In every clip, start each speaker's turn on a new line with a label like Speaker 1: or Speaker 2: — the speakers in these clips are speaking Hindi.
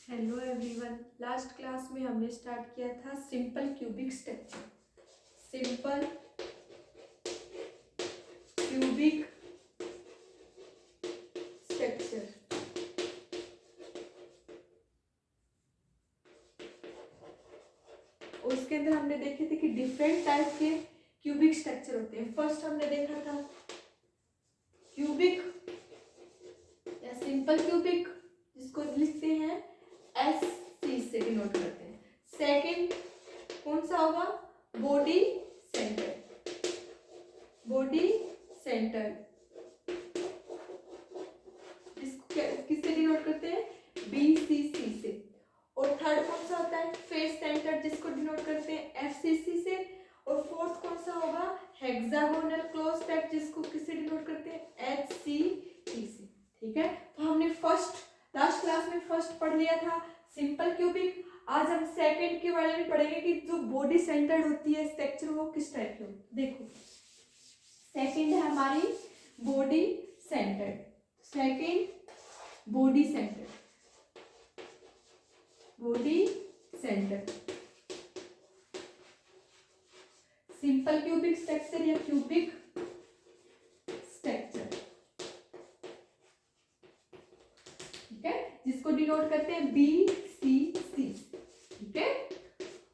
Speaker 1: Hello everyone. लास्ट क्लास में हमने स्टार्ट किया था simple cubic structure. Simple cubic structure उसके अंदर हमने देखे थे कि डिफरेंट टाइप के क्यूबिक स्ट्रक्चर होते हैं। फर्स्ट हमने देखा था क्यूबिक या सिंपल क्यूबिक, जिसको लिखते हैं SC से डिनोट करते हैं। सेकंड कौन सा होगा? Body centre. बॉडी सेंटर जिसको किससे डिनोट करते हैं? BCC से। और थर्ड कौन सा होता है? फेस सेंटर, जिसको डिनोट करते हैं FCC से। और फोर्थ कौन सा होगा? हेक्सागोनल क्लोज सेट, जिसको किससे डिनोट करते हैं? HCC से। ठीक है, तो हमने लास्ट क्लास में फर्स्ट पढ़ लिया था सिंपल क्यूबिक। आज हम सेकंड के बारे में पढ़ेंगे कि जो बॉडी सेंटर्ड होती है स्ट्रक्चर, वो किस टाइप की होती है। देखो, सेकंड है हमारी body centred. Second body centre. Body centre simple cubic structure या क्यूबिक स्ट्रक्चर, ठीक है, जिसको डिनोट करते हैं BCC। ठीक है,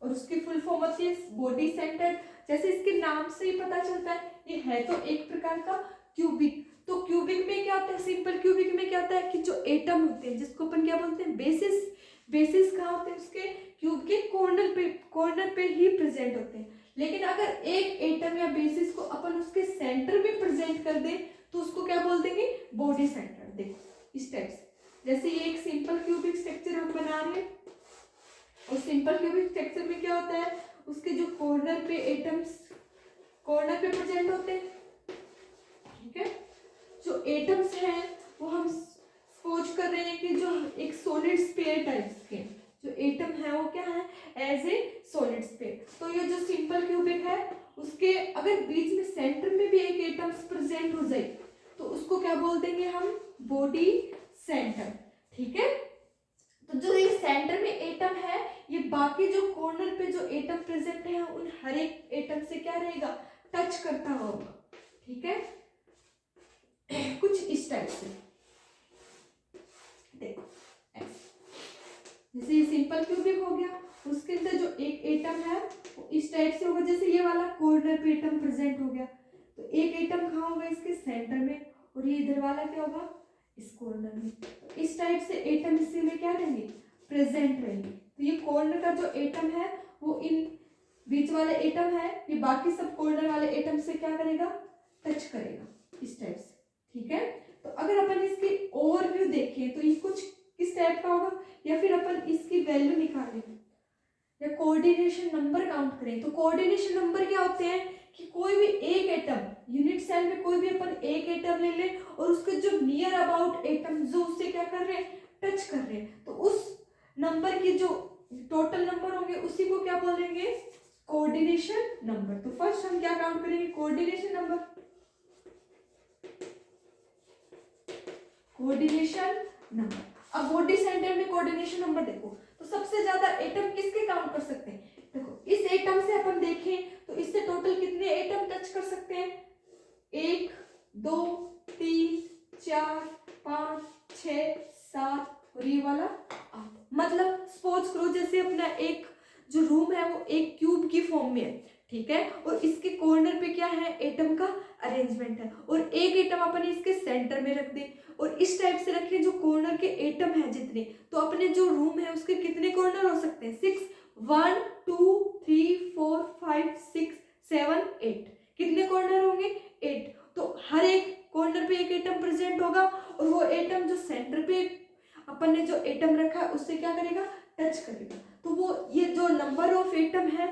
Speaker 1: और उसकी फुल फॉर्म होती है बॉडी सेंटर। जैसे इसके नाम से ही पता चलता है, ये है तो एक प्रकार का क्यूबिक। तो क्यूबिक में क्या होता है? सिंपल क्यूबिक में क्या होता है कि जो एटम होते हैं, जिसको अपन क्या बोलते हैं? बेसिस। बेसिस कहाँ होते हैं? उसके क्यूब के कॉर्नर पे ही प्रेजेंट होते हैं। लेकिन अगर एक एटम या बेसिस को अपन उसके सेंटर में प्रेजेंट कर दे तो उसको क्या बोल देंगे? Body centre. देखो इस टाइप से, जैसे ये एक सिंपल क्यूबिक स्ट्रक्चर हम बना रहे हैं, और सिंपल क्यूबिक स्ट्रक्चर में क्या होता है? उसके जो कॉर्नर पे एटम्स कॉर्नर पे प्रेजेंट होते हैं। ठीक है, जो एटम्स हैं वो हम सपोज कर रहे हैं कि जो एक सॉलिड स्फीयर टाइप्स के जो एटम है वो क्या है? As a solid sphere. तो ये जो सिंपल क्यूबिक है, उसके अगर बीच में सेंटर में भी एक एटम प्रेजेंट हो जाए तो उसको क्या बोल देंगे हम? Body centre. ठीक है, तो जो ये सेंटर में एटम है, ये बाकी जो कॉर्नर पे जो एटम प्रेजेंट है उन हर एक एटम से क्या रहेगा? टच करता होगा। ठीक है, कुछ इस टाइप से। देखो जैसे ये सिंपल क्यूबिक हो गया, उसके अंदर जो एक एटम है वो इस टाइप से होगा। जैसे ये वाला कॉर्नर पे एटम प्रेजेंट हो गया, तो एक एटम कहाँ होगा? इसके सेंटर में, और ये इधर वाला क्या होगा? इस कॉर्नर में। तो इस टाइप से एटम इसी में क्या रहेंगे? प्रेजेंट रहेंगे। तो ये कॉर्नर का जो एटम है वो इन बीच वाले एटम है, ये बाकी सब कॉर्नर वाले एटम से क्या करेगा? टच करेगा इस टाइप से। ठीक है, तो अगर अपन इसकी ओवरव्यू देखें तो ये कुछ किस टाइप का होगा, या फिर अपन इसकी वैल्यू निकालें या कोऑर्डिनेशन नंबर काउंट करें। तो कोऑर्डिनेशन नंबर क्या होते हैं कि कोई भी एक एटम यूनिट सेल में कोई भी अपन एक एटम ले लें और उसके जो नियर अबाउट एटम जो उससे क्या कर रहे हैं? टच कर रहे हैं, तो उस नंबर की जो टोटल नंबर होंगे उसी को क्या बोलेंगे? Coordination number. तो फर्स्ट हम क्या काउंट करेंगे? Coordination number. Coordination number. अब बॉडी सेंटर में कोऑर्डिनेशन नंबर देखो, तो सबसे ज्यादा एटम किसके काउंट कर सकते हैं? देखो इस एटम से अपन देखें तो इससे टोटल कितने एटम टच कर सकते हैं? 1 2 3 4 5 6 7 और ये वाला 8। मतलब सपोज करो जैसे अपना एक जो रूम है वो एक क्यूब की फॉर्म में है। ठीक है, और इसके कॉर्नर पे क्या है? एटम का अरेंजमेंट है, और एक एटम अपन इसके सेंटर में रख दे और इस टाइप से रखें जो कॉर्नर के एटम है जितने, तो अपने जो रूम है उसके कितने कॉर्नर हो सकते हैं? 6। 1 2 3 4 5 6 7 8। कितने कॉर्नर होंगे? 8। तो हर एक कॉर्नर पे एक एटम प्रेजेंट होगा, और वो एटम जो सेंटर पे अपन ने जो एटम रखा है उससे क्या करेगा? टच करेगा। तो वो ये जो नंबर ऑफ एटम है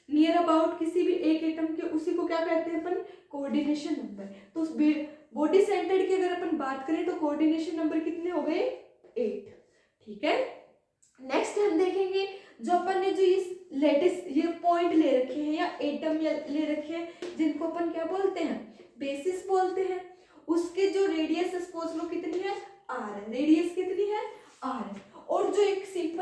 Speaker 1: नियर अबाउट किसी भी एक एटम के, उसी को क्या कहते हैं अपन? Coordination number. तो बॉडी सेंटर्ड की अगर अपन बात करें तो कोऑर्डिनेशन नंबर कितने हो गए? 8। ठीक है, नेक्स्ट हम देखेंगे जो अपन ने जो इस लेटेस्ट ये पॉइंट ले रखे हैं या एटम ले रखे हैं, जिनको अपन क्या बोलते हैं? बेसिस बोलते हैं। उसके जो रेडियस सपोज लो कितनी है? R है। रेडियस कितनी है? R है। और जो एक सिंपल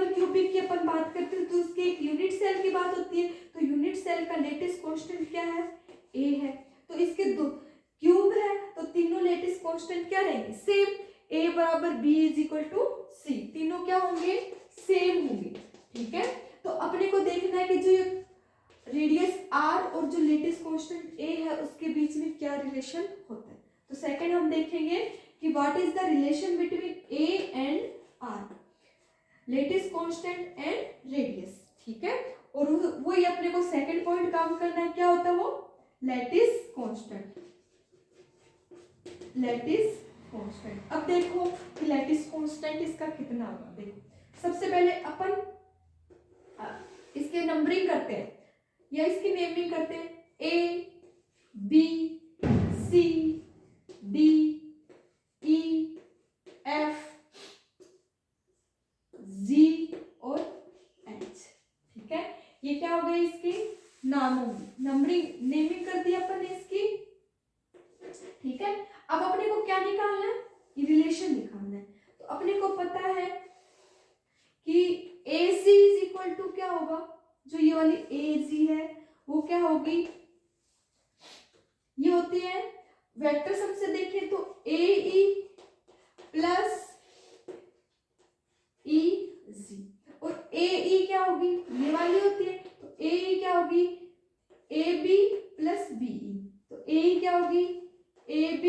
Speaker 1: बराबर बी इज इक्वल टू सी, तीनों क्या होंगे, सेम होंगे। ठीक है, तो अपने को देखना है कि जो रेडियस आर और जो लेटिस कांस्टेंट ए है उसके बीच में क्या रिलेशन होता है। तो सेकंड हम देखेंगे कि what is the relation between a and r, lattice constant and radius. ठीक है, और वही अपने को सेकंड पॉइंट काम करना है, क्या होता है वो, लैटिस कांस्टेंट, लैटिस कांस्टेंट। अब देखो कि लैटिस कांस्टेंट इसका कितना होगा। देखो सबसे पहले अपन इसके नंबरिंग करते हैं या इसकी नेमिंग करते हैं, A B C D E F G और एच। ठीक है, ये क्या हो गई, इसकी नामों नंबरिंग नेमिंग कर दी अपन ने इसकी। ठीक है, अब अपने को क्या निकालना है, ये रिलेशन निकालना है। तो अपने को पता है कि AC इज इक्वल टू क्या होगा, जो ये वाली AG है वो क्या होगी, ये होती है वेक्टर सम से देखें तो AE प्लस EG, और AE क्या होगी, ये वाली होती है, तो AE क्या होगी, AB प्लस BE, तो AE क्या होगी, AB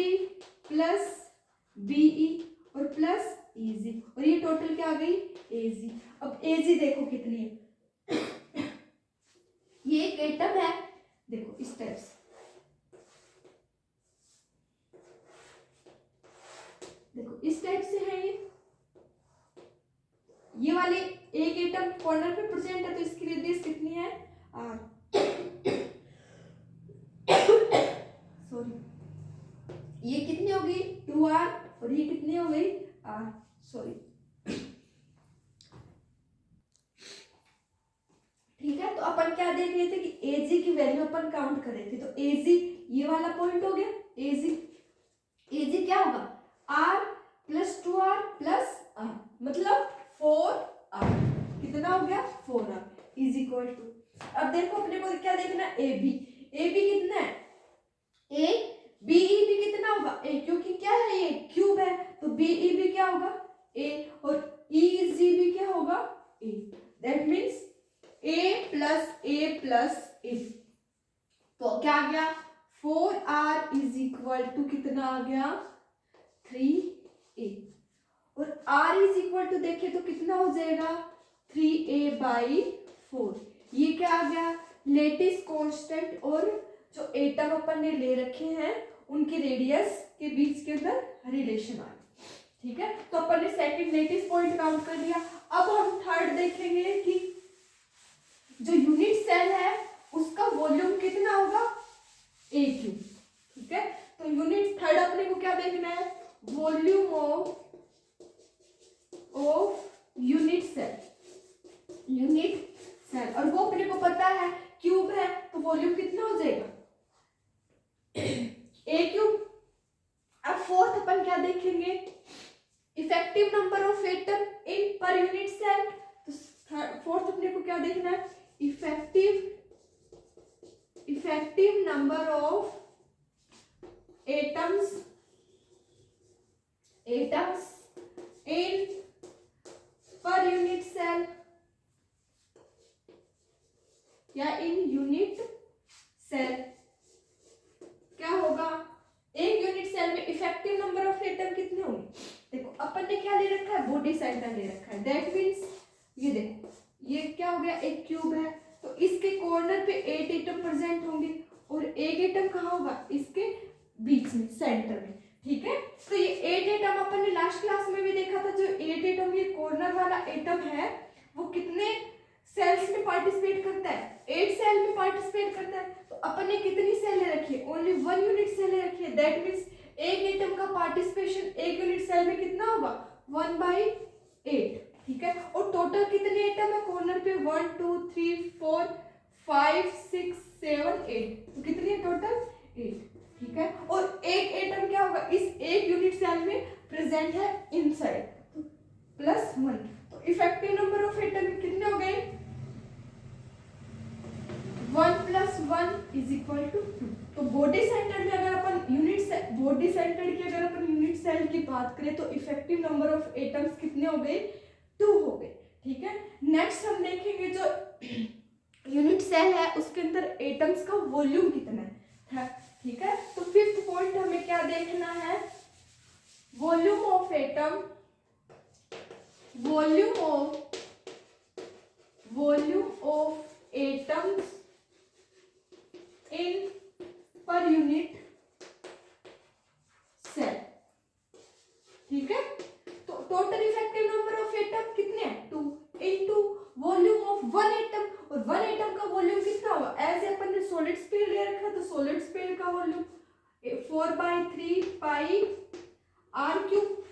Speaker 1: प्लस BE और प्लस EG, और ये टोटल क्या आ गई, AG। अब AG देखो कितनी है, ये एक एटम है, देखो इस टाइप से, देखो इस टाइप से है ये वाले एक एटम कॉर्नर पे प्रेजेंट है, तो इसकी रेडियस कितनी है, R। सॉरी, ये कितनी होगी 2R, और ये कितनी हो गई R, सॉरी। ठीक है, तो अपन क्या देख रहे थे कि AG की वैल्यू अपन काउंट कर रहे थे, तो AG ये वाला पॉइंट हो गया, AG क्या होगा, R plus 2R plus R, मतलब 4R, कितना हो गया 4R इज इक्वल टू। अब देखो अपने को क्या देखना है, AB कितना है, A BE भी कितना होगा, A, क्योंकि क्या है ये क्यूब है, तो BE भी क्या होगा A, और EG भी क्या होगा A, that means A plus A, तो क्या आ गया 4R इज इक्वल टू कितना आ गया 3A, और R इज इक्वल टू देखे तो कितना हो जाएगा 3A/4। ये क्या आ गया, लेटिस कांस्टेंट और जो एटम अपन ने ले रखे हैं उनकी रेडियस के बीच के अंदर रिलेशन आ गया। ठीक है, तो अपन ने सेकंड लेटिस पॉइंट काउंट कर लिया। अब हम थर्ड देखेंगे कि जो यूनिट सेल है उसका वॉल्यूम कितना होगा, A3। ठीक है, तो यूनिट थर्ड अपने को क्या देखना है, वॉल्यूम ऑफ यूनिट सेल, और वो अपने को पता है क्यूब है, तो वॉल्यूम कितना हो जाएगा A3। अब फोर्थ अपन क्या देखेंगे, effective number of atom in per unit cell, तो फोर्थ अपने को क्या देखना है, effective number of atoms in per unit cell या इन यूनिट सेल। क्या होगा, एक यूनिट सेल में इफेक्टिव नंबर ऑफ एटम कितने होंगे, देखो अपन ने क्या ले रखा है, बॉडी सेंटर ले रखा है, दैट मीन्स ये देखो ये क्या हो गया, एक क्यूब है, तो इसके कॉर्नर पे 8 एटम प्रेजेंट होंगे, और एक एटम कहाँ होगा, इसके बीच में सेंटर में। ठीक है, तो ये 8 एटम अपन ने लास्ट क्लास में भी देखा था, जो 8 एटम ये कॉर्नर वाला एटम है वो कितने सेल्स में पार्टिसिपेट करता है, 8 सेल में पार्टिसिपेट करता है। तो अपन ने कितनी सेल ले रखी है, ओनली 1 यूनिट सेल ले रखी है, दैट मीन्स एक एटम का पार्टिसिपेशन एक यूनिट सेल में कितना होगा 1/8। ठीक है, और टोटल कितने एटम है कॉर्नर पे, 1 2 3 4 5 6 7 8, तो कितनी है टोटल 8। ठीक है, और एक एटम क्या होगा, इस एक यूनिट सेल में प्रेजेंट है इनसाइड, तो +1, तो इफेक्टिव नंबर ऑफ एटम कितने हो गए, 1 + 1 = 2। तो बॉडी सेंटर में अगर अपन यूनिट बॉडी सेंटर की अगर अपन यूनिट सेल की बात करें तो इफेक्टिव नंबर ऑफ एटम्स कितने हो गए, 2 हो गए। ठीक है, नेक्स्ट हम देखेंगे जो यूनिट सेल है उसके अंदर एटम्स का वॉल्यूम कितना है। ठीक है, तो फिफ्थ पॉइंट हमें क्या देखना है, volume of atom, volume of atoms in per unit cell. ठीक है, तो total effective number of atom कितने हैं, 2 इनटू वॉल्यूम ऑफ 1 एटम, और 1 एटम का वॉल्यूम कितना होगा, एज अपन ने सॉलिड स्पीड ले रखा तो सॉलिड स्पीड का वॉल्यूम 4/3 पाई आर क्यूब।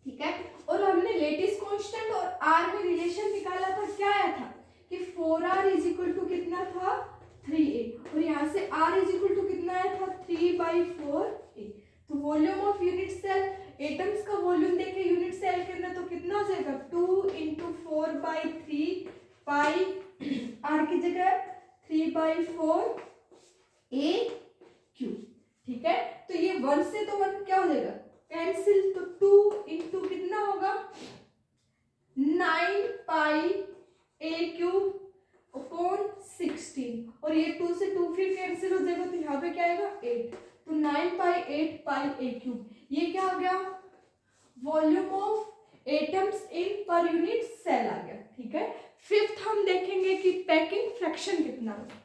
Speaker 1: ठीक है, और हमने लेटिस कांस्टेंट और आर में रिलेशन निकाला था, क्या आया था कि 4r इज इक्वल टू कितना था 3a, और यहाँ से r इज इक्वल टू कितना आया था 3/4a। तो volume of unit cell, atoms का वॉल्यूम देखे यूनिट सेल के अंदर तो कितना हो जाएगा 2 × 4/3 पाई r की जगह 3/4a क्यूब। ठीक है, तो ये 1 से तो 1 क्या हो जाएगा कैंसिल, तो 2 × कितना होगा 9 पाई a क्यूब अपॉन 16, और ये 2 से 2 फिर कैंसिल हो जाएगा तो यहाँ पे क्या आएगा 8, तो 9/8 पाई a क्यूब। ये क्या आ गया, volume of atoms in per unit cell आ गया। ठीक है, फिफ्थ हम देखेंगे कि पैकिंग फ्रैक्शन कितना होगा।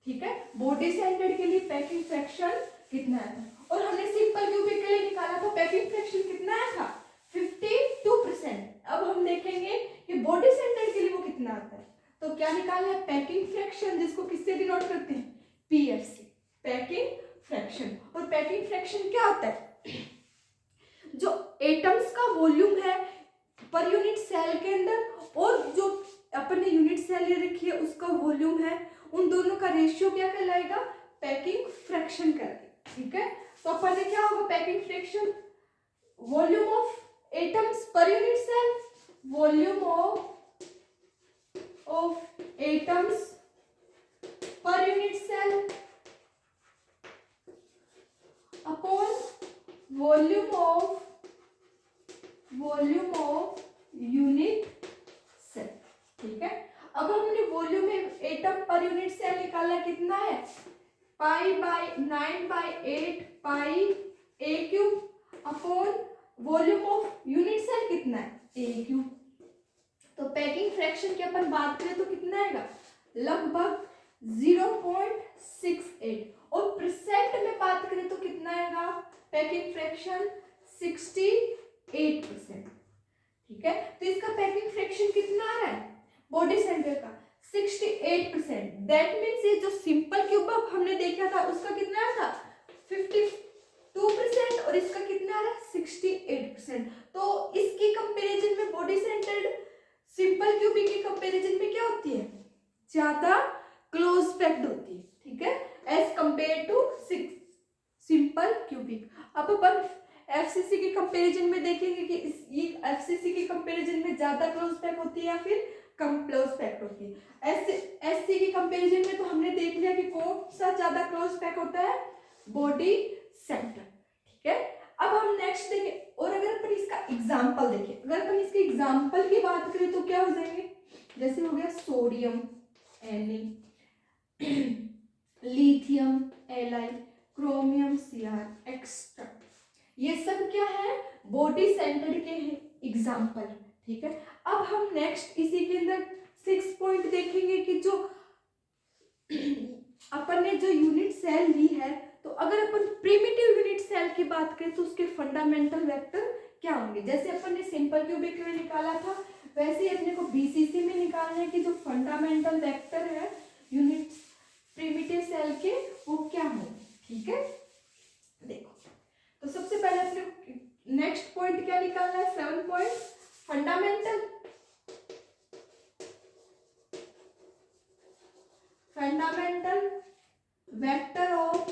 Speaker 1: ठीक है, बॉडी सेंटर्ड के लिए पैकिंग फ्रैक्शन कितना है, और हमने सिंपल क्यूबिक के लिए निकाला था पैकिंग फ्रैक्शन कितना आया था 52%। अब हम देखेंगे कि बॉडी सेंटर्ड के लिए वो कितना आता है, तो क्या निकालना है पैकिंग फ्रैक्शन, जिसको किससे डिनोट करते हैं पीएफ से, पैकिंग फ्रैक्शन। और पैकिंग फ्रैक्शन क्या होता है, जो एटम्स का वॉल्यूम है पर यूनिट सेल के अंदर और जो अपन ने यूनिट सेल ले रखी है उसका वॉल्यूम है, उन दोनों का रेशियो क्या कहलाएगा पैकिंग फ्रैक्शन कहलाएगा। ठीक है, तो अपन ने क्या होगा packing fraction, volume of atoms per unit cell, volume of atoms per unit cell upon volume of unit cell. ठीक है, अब हमने volume atom per unit cell निकाला कितना है pi/9/8 pi a cube upon volume of unit cell कितना है a क्यूब। तो पैकिंग फ्रैक्शन की अपन बात करें तो कितना आएगा लगभग 0.68, और परसेंट में बात करें तो कितना आएगा पैकिंग फ्रैक्शन 68%। ठीक है, तो इसका पैकिंग फ्रैक्शन कितना आ रहा है बॉडी सेंटर का 68%। दैट मीन्स ये जो सिंपल क्यूब हमने देखा था उसका कितना आया था 52%, और इसका कितना आ रहा है 68%। तो इसकी कंपैरिजन में बॉडी सेंटर्ड सिंपल क्यूबिक की कंपैरिजन में क्या होती है ज्यादा क्लोज पैक्ड होती है। ठीक है, as compare to simple cubic. अब अपन एफसीसी के कंपैरिजन में देखेंगे कि ये एफसीसी के कंपैरिजन में ज्यादा क्लोज पैक होती है या फिर कम क्लोज पैक होती है। एससी के कंपैरिजन में तो हमने देख लिया कि कौन सा ज्यादा क्लोज पैक होता है बॉडी सेंटर। ठीक है, अब हम नेक्स्ट देखें, और अगर अपन इसका एग्जांपल देखें, अगर अपन इसके एग्जांपल की बात करें तो क्या हो जाएंगे, जैसे हो गया sodium Na, lithium Li, chromium Cr extra, ये सब क्या है बॉडी सेंटर्ड के हैं एग्जांपल। ठीक है, अब हम नेक्स्ट इसी के अंदर 6 पॉइंट देखेंगे कि जो अपन ने जो यूनिट सेल ली है, तो अगर अपन प्रिमिटिव यूनिट सेल की बात करें तो उसके फंडामेंटल वेक्टर क्या होंगे। जैसे अपन ने सिंपल क्यूबिक में निकाला था वैसे ही अपने को बीसीसी में निकालना है कि जो फंडामेंटल वेक्टर है यूनिट प्रिमिटिव सेल के वो क्या होंगे। ठीक है, देखो तो सबसे पहले अपने नेक्स्ट पॉइंट क्या निकालना है 7 point fundamental vector of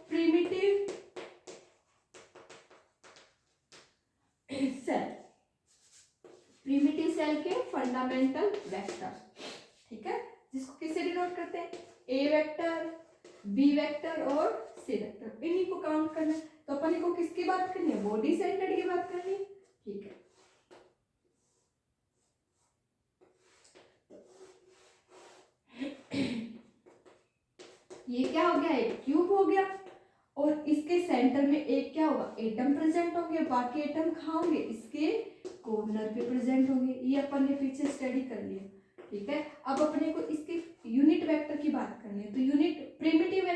Speaker 1: primitive cell के फंडामेंटल वेक्टर। ठीक है, जिसको किससे डिनोट करते हैं ए वेक्टर बी वेक्टर और सी वेक्टर, इन्हीं को काउंट करना है। तो अपन को किसकी बात करनी है, बॉडी सेंटर्ड की बात करनी है, ठीक है। ये क्या हो गया, एक क्यूब हो गया और इसके सेंटर में एक क्या होगा, एटम प्रेजेंट होंगे, बाकी एटम कहाँ होंगे, इसके कॉर्नर पे प्रेजेंट होंगे। ये अपन ने पीछे स्टडी कर लिया, ठीक है। अब अपने को इसके यूनिट वेक्टर की बात करनी है, तो प्रिमिटिव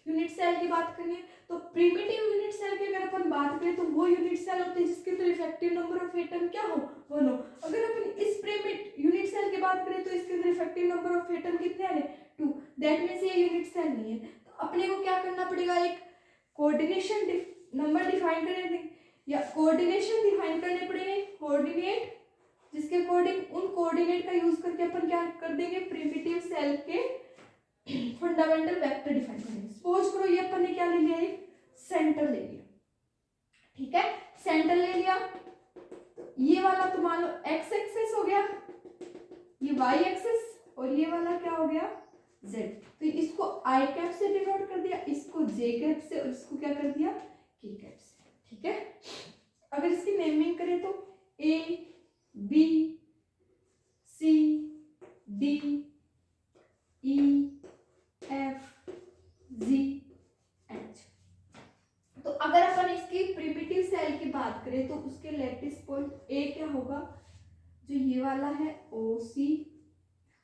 Speaker 1: यूनिट सेल की बात करनी है। तो प्रिमिटिव यूनिट सेल की अगर अपन बात करें तो वो यूनिट सेल होते हैं जिसके अंदर इफेक्टिव नंबर ऑफ एटम क्या हो, 1 हो। अगर अपन इस प्रिमिट यूनिट सेल की बात करें तो इसके अंदर इफेक्टिव नंबर ऑफ एटम कितने आ रहे, 2। दैट मीन्स ये यूनिट सेल नहीं है। तो अपने को क्या करना पड़ेगा, एक कोऑर्डिनेशन नंबर डिफाइन करने या कोऑर्डिनेशन डिफाइन करने पड़ेंगे, कोऑर्डिनेट, जिसके अकॉर्डिंग उन कोऑर्डिनेट का यूज करके अपन क्या कर देंगे, प्रिमिटिव सेल के फंडामेंटल वेक्टर डिफाइन करेंगे। सपोज करो ये अपन ने क्या ले लिया, एक सेंटर ले लिया, ठीक है, सेंटर ले लिया। तो ये वाला तो मान लो एक्स एक्सिस हो गया, ये वाई एक्सिस, और ये वाला क्या हो गया, जेड। तो इसको आई कैप से डिनोट कर दिया, इसको जे कैप से, और इसको क्या कर दिया, के कैप से, ठीक है। अगर इसकी नेमिंग करें तो A B C D E F G H. तो अगर अपन इसकी प्रिमिटिव सेल की बात करें तो उसके लैटिस पॉइंट ए क्या होगा, जो ये वाला है ओ सी,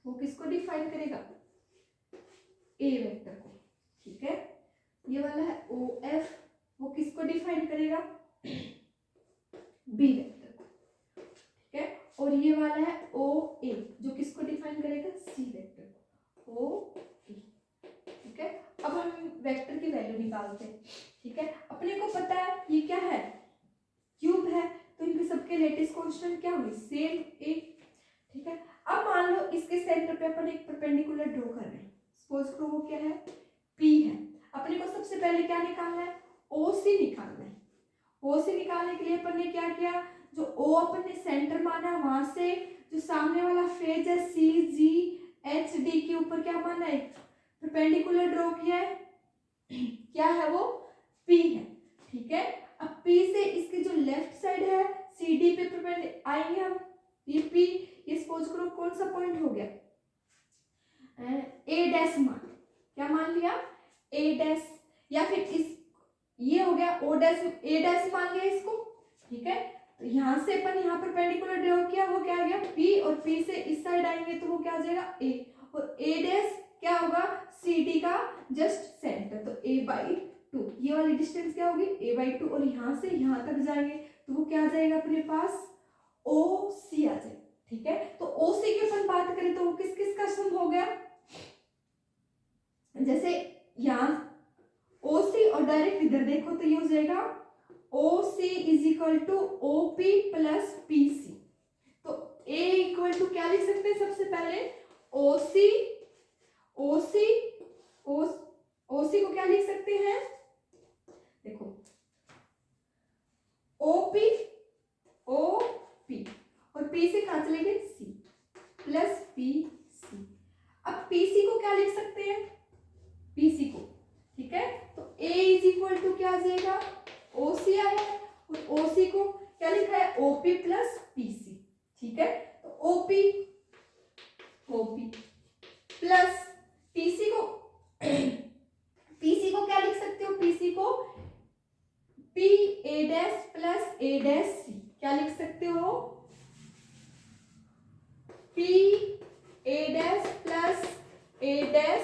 Speaker 1: वो किसको डिफाइन करेगा, ए वेक्टर को, ठीक है। ये वाला है ओ एफ, वो किसको डिफाइन करेगा, बी वेक्टर को, ठीक है। और ये वाला है ओ ए, जो किसको डिफाइन करेगा, सी वेक्टर को, ओ ए, ठीक है। अब हम वेक्टर की वैल्यू निकालते हैं, ठीक है। अपने को पता है ये क्या है, क्यूब है, तो इनके सबके लेटिस कांस्टेंट क्या होंगे, सेम ए, ठीक है। अब मान लो इसके सेंटर पे अपन एक परपेंडिकुलर ड्रॉ कर रहे हैं, सपोज करो वो क्या है, पी है। अपने को सबसे पहले क्या निकालना है, ओ सी निकालना है। ओ सी निकालने के लिए अपन ने क्या किया, जो ओ अपन ने सेंटर माना, वहां से जो सामने वाला फेज है सी जी एच डी के ऊपर क्या माना है, परपेंडिकुलर ड्रॉ किया है, क्या है वो, पी है, ठीक है। अब पी से इसकी जो लेफ्ट साइड है सी डी पे परपेंडिकुलर आएंगे हम, ये पी, ये सपोज करो कौन सा पॉइंट हो गया, ए डैश मान, क्या मान लिया, ए डैश, या फिर इस ये हो गया ओ डैश, ए डैश मान लिया इसको, ठीक है। तो यहाँ से अपन यहाँ पर परपेंडिकुलर ड्रॉ किया, वो क्या आ गया पी, और पी से इस साइड आएंगे तो वो क्या आ जाएगा ए, और ए डैश क्या होगा, सी डी का जस्ट सेंटर, तो ए बाई 2, ये वाली डिस्टेंस क्या होगी, ए बाई 2, और यहाँ से यहाँ तक जाएंगे तो वो क्या आ जाएगा अपने पास, ओ सी आ जाएगा, ठीक है। तो ओ सी की अपन बात करें तो वो किस किस का सम हो गया, जैसे यहाँ ओ सी और डायरेक्ट इधर देखो तो ये हो जाएगा O C is equal to O P plus P C. तो ए इक्वल टू क्या लिख सकते हैं, सबसे पहले ओ सी, ओ सी, ओ सी को क्या लिख सकते हैं, देखो ओ पी, ओ पी, और पी से कहाँ चलेंगे, सी प्लस पी सी। अब पी सी को क्या लिख सकते हैं, पी सी को, ठीक है। तो A इज इक्वल टू क्या आ जाएगा, ओ सी आया, और ओ सी को क्या लिखा है, O P plus P C, ठीक है। तो O P plus P C को पी सी को क्या लिख सकते हो, पी सी को P A dash plus A dash C, क्या लिख सकते हो, P A dash plus A dash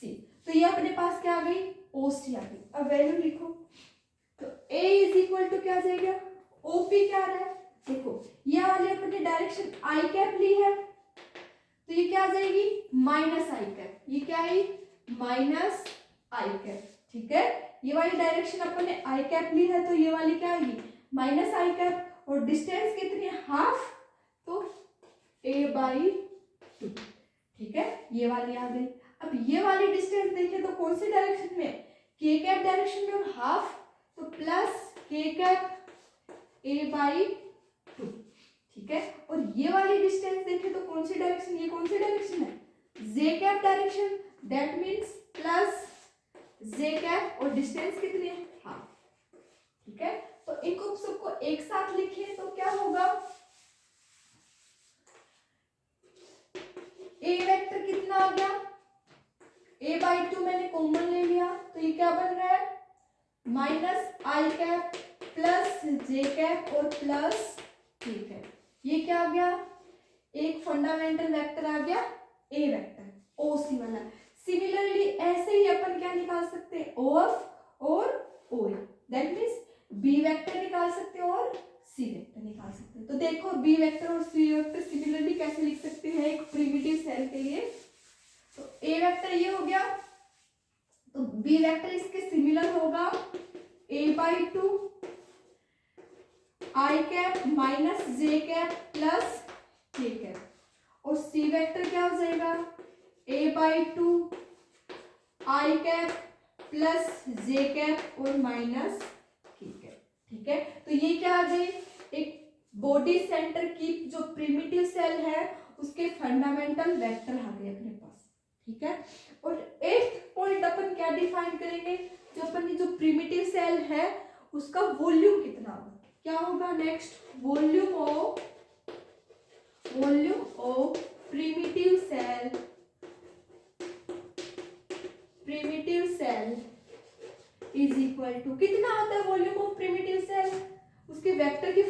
Speaker 1: C. तो ये अपने पास क्या आ गई, ओ सी आ गई। अब वैल्यू लिखो, तो A इज इक्वल टू क्या आ जाएगा, ओ पी क्या आ रहा है, देखो ये वाली अपने डायरेक्शन आई कैप ली है, तो ये क्या आ जाएगी, माइनस आई कैप, ये क्या आई, माइनस आई कैप, ठीक है। ये वाली डायरेक्शन अपन ने आई कैप ली है, तो ये वाली क्या आएगी, माइनस आई कैप, और डिस्टेंस कितनी है, हाफ, तो a बाई 2, ठीक है, ये वाली आ गई। अब ये वाली डिस्टेंस देखिए तो कौन सी डायरेक्शन में, के कैप डायरेक्शन में, और हाफ तो प्लस के कैप ए बाई 2, ठीक है। और ये वाली डिस्टेंस देखें तो कौन सी डायरेक्शन, ये कौन सी डायरेक्शन है, J cap direction, that means plus J cap, और डिस्टेंस कितनी है, हाफ, ठीक है। तो इनको सबको एक साथ लिखिए तो क्या होगा, ए वेक्टर कितना आ गया, a/2 मैंने कॉमन ले लिया तो ये क्या बन रहा है, माइनस आई कैप प्लस जे कैप और प्लस, ठीक है, ये क्या आ गया, एक फंडामेंटल वेक्टर आ गया ए वेक्टर, ओसी वाला। सिमिलरली ऐसे ही अपन क्या निकाल सकते हैं, ओएफ और ओए, दैट मीन्स बी वेक्टर निकाल सकते हैं और सी वेक्टर निकाल सकते हैं। तो देखो बी वेक्टर और सी वेक्टर सिमिलरली कैसे लिख सकते हैं एक प्रिमिटिव सेल के लिए। तो ए वेक्टर ये हो गया, तो बी वेक्टर इसके सिमिलर होगा a/2 आई कैप माइनस जे कैप प्लस के कैप, और सी वेक्टर क्या हो जाएगा, a/2 आई कैप प्लस जे कैप और माइनस के कैप, ठीक है। तो ये क्या आ गई, एक बॉडी सेंटर की जो प्रिमिटिव सेल है उसके फंडामेंटल वेक्टर आ गए अपने पास, ठीक है। और 8th पॉइंट अपन क्या डिफाइन करेंगे, जो अपन की जो प्रिमिटिव सेल है उसका वॉल्यूम कितना होगा, क्या होगा next, volume of primitive cell is equal to, कितना होता है वॉल्यूम ऑफ प्रिमिटिव सेल, उसके वेक्टर की